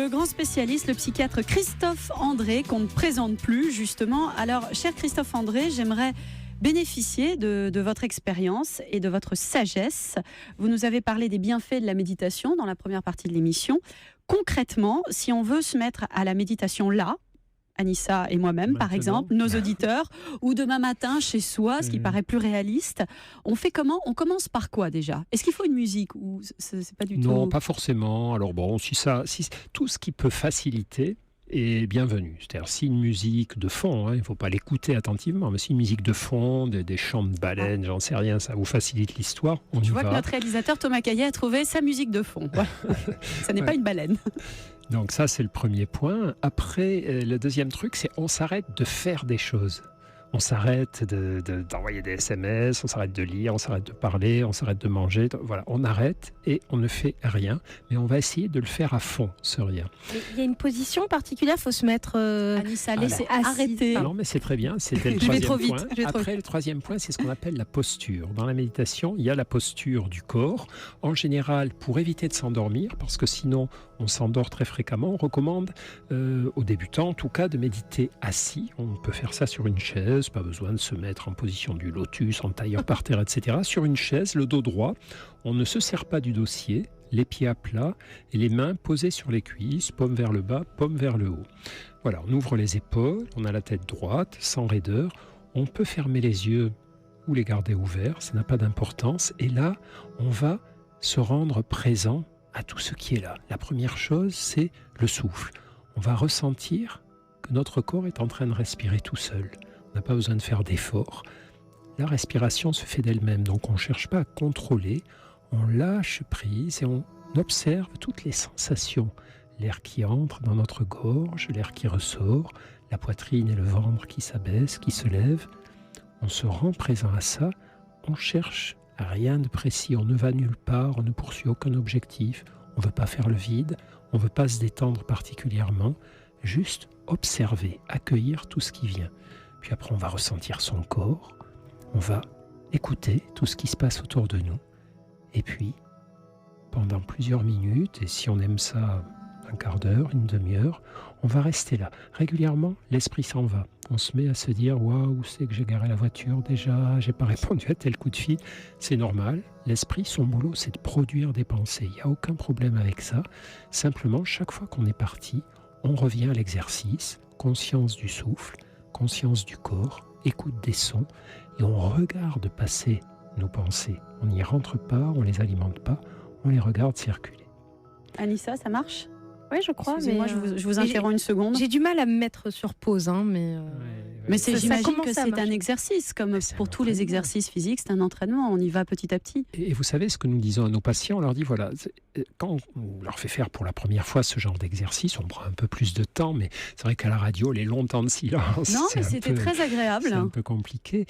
le grand spécialiste, le psychiatre Christophe André, qu'on ne présente plus justement. Alors, cher Christophe André, j'aimerais bénéficier de votre expérience et de votre sagesse. Vous nous avez parlé des bienfaits de la méditation dans la première partie de l'émission. Concrètement, si on veut se mettre à la méditation là, Anissa et moi-même, par exemple, nos auditeurs, ou demain matin chez soi, ce qui paraît plus réaliste, on fait comment ? On commence par quoi déjà ? Est-ce qu'il faut une musique ou c'est pas du tout ? Non, pas forcément. Alors bon, si tout ce qui peut faciliter est bienvenu. C'est-à-dire si une musique de fond, il ne faut pas l'écouter attentivement, mais si une musique de fond, des chants de baleines, j'en sais rien, ça vous facilite l'histoire, on y va. Je vois que notre réalisateur Thomas Caillet a trouvé sa musique de fond. Ça n'est pas une baleine. Donc ça, c'est le premier point. Après, le deuxième truc, c'est on s'arrête de faire des choses. On s'arrête d'envoyer des SMS, on s'arrête de lire, on s'arrête de parler, on s'arrête de manger. Voilà, on arrête et on ne fait rien. Mais on va essayer de le faire à fond, ce rien. Il y a une position particulière, il faut se mettre... Anissa, laissez arrêter. Non, mais c'est très bien, c'était le troisième point. Après, le troisième point, c'est ce qu'on appelle la posture. Dans la méditation, il y a la posture du corps. En général, pour éviter de s'endormir, parce que sinon, on s'endort très fréquemment, on recommande aux débutants, en tout cas, de méditer assis. On peut faire ça sur une chaise, pas besoin de se mettre en position du lotus, en tailleur par terre, etc. Sur une chaise, le dos droit, on ne se serre pas du dossier, les pieds à plat et les mains posées sur les cuisses, paume vers le bas, paume vers le haut. Voilà, on ouvre les épaules, on a la tête droite, sans raideur. On peut fermer les yeux ou les garder ouverts, ça n'a pas d'importance. Et là, on va se rendre présent à tout ce qui est là. La première chose, c'est le souffle. On va ressentir que notre corps est en train de respirer tout seul. On n'a pas besoin de faire d'efforts. La respiration se fait d'elle-même, donc on ne cherche pas à contrôler. On lâche prise et on observe toutes les sensations. L'air qui entre dans notre gorge, l'air qui ressort, la poitrine et le ventre qui s'abaissent, qui se lèvent. On se rend présent à ça. On cherche rien de précis, on ne va nulle part, on ne poursuit aucun objectif. On ne veut pas faire le vide, on ne veut pas se détendre particulièrement. Juste observer, accueillir tout ce qui vient. Puis après, on va ressentir son corps, on va écouter tout ce qui se passe autour de nous. Et puis, pendant plusieurs minutes, et si on aime ça, un quart d'heure, une demi-heure, on va rester là. Régulièrement, l'esprit s'en va. On se met à se dire « Waouh, où c'est que j'ai garé la voiture déjà ? J'ai pas répondu à tel coup de fil. » C'est normal. L'esprit, son boulot, c'est de produire des pensées. Il n'y a aucun problème avec ça. Simplement, chaque fois qu'on est parti, on revient à l'exercice, conscience du souffle, conscience du corps, écoute des sons, et on regarde passer nos pensées. On n'y rentre pas, on ne les alimente pas, on les regarde circuler. Anissa, ça marche ? Oui, je crois. Excusez-moi, je vous interromps une seconde. J'ai du mal à me mettre sur pause, mais... Mais j'imagine que c'est marcher. un exercice, comme pour tous les exercices physiques, c'est un entraînement, on y va petit à petit. Et vous savez ce que nous disons à nos patients, on leur dit voilà, quand on leur fait faire pour la première fois ce genre d'exercice, on prend un peu plus de temps, mais c'est vrai qu'à la radio, les longs temps de silence, non, mais c'était très agréable. C'est un peu compliqué.